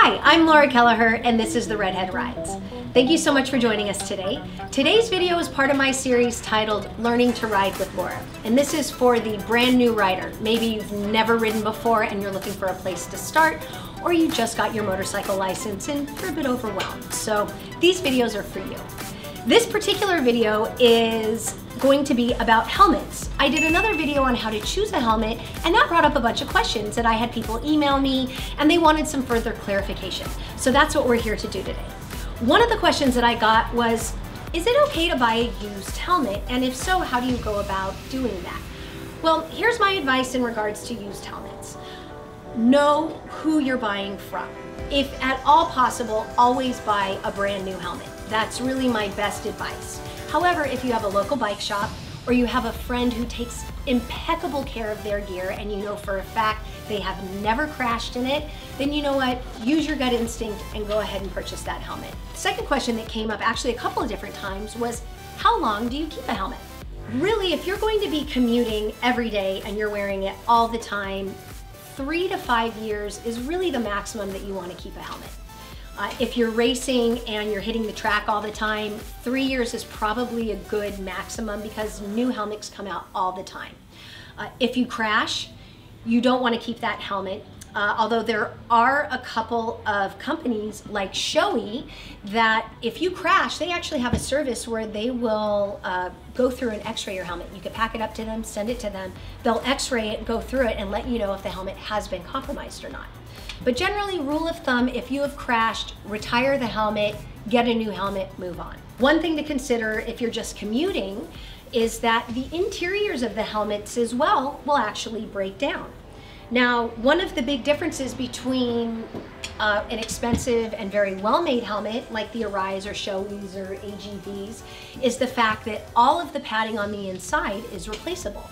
Hi, I'm Laura Kelleher, and this is the RedHead Rides. Thank you so much for joining us today. Today's video is part of my series titled Learning to Ride with Laura, and this is for the brand new rider. Maybe you've never ridden before and you're looking for a place to start, or you just got your motorcycle license and you're a bit overwhelmed. So these videos are for you. This particular video is going to be about helmets. I did another video on how to choose a helmet, and that brought up a bunch of questions that I had people email me, and they wanted some further clarification. So that's what we're here to do today. One of the questions that I got was, is it okay to buy a used helmet? And if so, how do you go about doing that? Well, here's my advice in regards to used helmets. Know who you're buying from. If at all possible, always buy a brand new helmet. That's really my best advice. However, if you have a local bike shop or you have a friend who takes impeccable care of their gear and you know for a fact they have never crashed in it, then you know what? Use your gut instinct and go ahead and purchase that helmet. The second question that came up actually a couple of different times was, how long do you keep a helmet? Really, if you're going to be commuting every day and you're wearing it all the time, 3 to 5 years is really the maximum that you want to keep a helmet. If you're racing and you're hitting the track all the time, 3 years is probably a good maximum because new helmets come out all the time. If you crash, you don't want to keep that helmet. Although there are a couple of companies like Shoei that if you crash, they actually have a service where they will go through and x-ray your helmet. You can pack it up to them, send it to them. They'll x-ray it, go through it, and let you know if the helmet has been compromised or not. But generally, rule of thumb, if you have crashed, retire the helmet, get a new helmet, move on. One thing to consider if you're just commuting is that the interiors of the helmets as well will actually break down. Now, one of the big differences between an expensive and very well-made helmet like the Arise or Shoei's or AGV's is the fact that all of the padding on the inside is replaceable.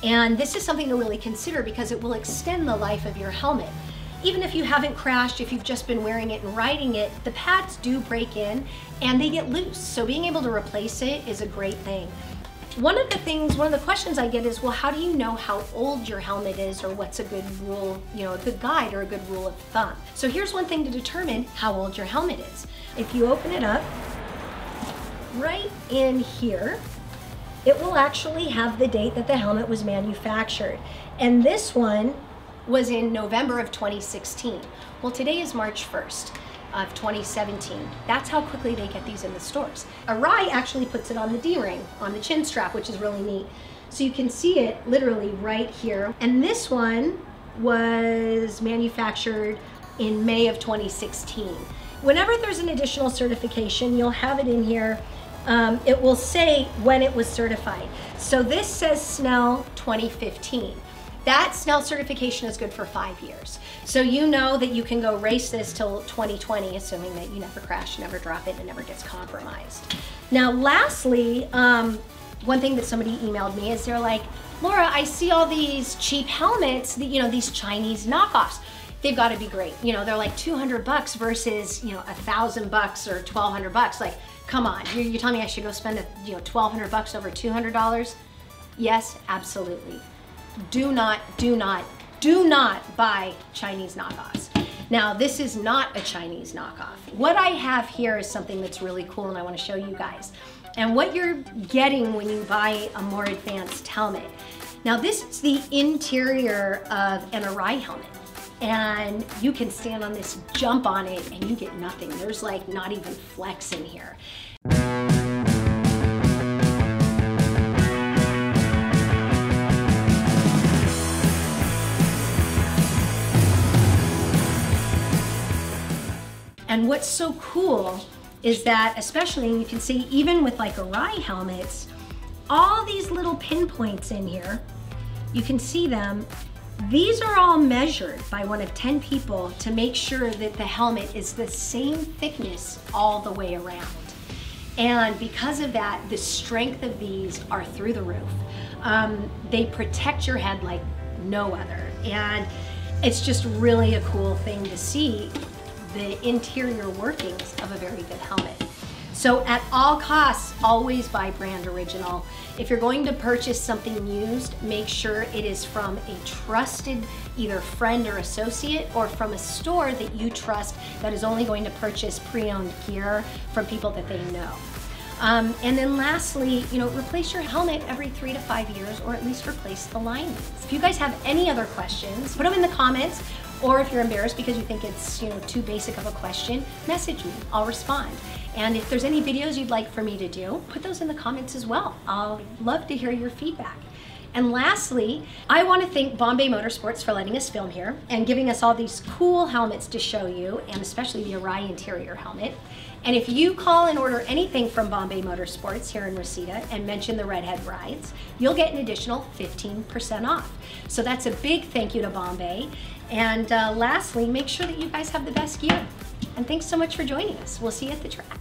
And this is something to really consider because it will extend the life of your helmet. Even if you haven't crashed, if you've just been wearing it and riding it, the pads do break in and they get loose. So being able to replace it is a great thing. One of the questions I get is, well, how do you know how old your helmet is or what's a good rule, a good guide or a good rule of thumb? So here's one thing to determine how old your helmet is. If you open it up, right in here, it will actually have the date that the helmet was manufactured. And this one was in November of 2016. Well, today is March 1st of 2017. That's how quickly they get these in the stores. Arai actually puts it on the D-ring, on the chin strap, which is really neat. So you can see it literally right here. And this one was manufactured in May of 2016. Whenever there's an additional certification, you'll have it in here. It will say when it was certified. So this says Snell 2015. That Snell certification is good for 5 years. So you know that you can go race this till 2020, assuming that you never crash, never drop it, and it never gets compromised. Now, lastly, one thing that somebody emailed me is they're like, Laura, I see all these cheap helmets, these Chinese knockoffs. They've got to be great. They're like 200 bucks versus, $1,000 or 1,200 bucks. Like, come on, you're telling me I should go spend, 1,200 bucks over $200? Yes, absolutely. Do not buy Chinese knockoffs. Now, this is not a Chinese knockoff. What I have here is something that's really cool and I want to show you guys. And what you're getting when you buy a more advanced helmet. Now, this is the interior of an Arai helmet. And you can stand on this, jump on it, and you get nothing. There's like not even flex in here. And what's so cool is that, especially, you can see even with like Arai helmets, all these little pinpoints in here, you can see them. These are all measured by one of 10 people to make sure that the helmet is the same thickness all the way around. And because of that, the strength of these are through the roof. They protect your head like no other. And it's just really a cool thing to see the interior workings of a very good helmet. So at all costs, always buy brand original. If you're going to purchase something used, make sure it is from a trusted either friend or associate, or from a store that you trust that is only going to purchase pre-owned gear from people that they know. And then lastly, replace your helmet every 3 to 5 years, or at least replace the linings. If you guys have any other questions, put them in the comments, or if you're embarrassed because you think it's too basic of a question, message me, I'll respond. And if there's any videos you'd like for me to do, put those in the comments as well. I'll love to hear your feedback. And lastly, I want to thank Bombay Motorsports for letting us film here and giving us all these cool helmets to show you, and especially the Arai interior helmet. And if you call and order anything from Bombay Motorsports here in Reseda and mention the RedHead rides, you'll get an additional 15% off. So that's a big thank you to Bombay. And lastly, make sure that you guys have the best gear. And thanks so much for joining us. We'll see you at the track.